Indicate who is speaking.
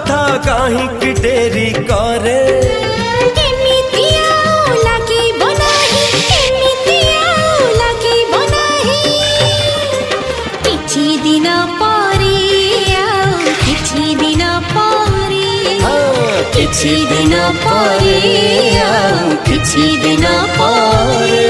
Speaker 1: କଥା କାହିଁକି ଡେରି କରେ
Speaker 2: ଏମିତି ଆଉ ଲାଗିବ ନାହିଁ ଏମିତି ଆଉ ଲାଗିବ ନାହିଁ କିଛି ଦିନ ପରେ ଆଉ କିଛି ଦିନ ପରେ
Speaker 1: କିଛି ଦିନ ପରେ ଆଉ କିଛି ଦିନ ପରେ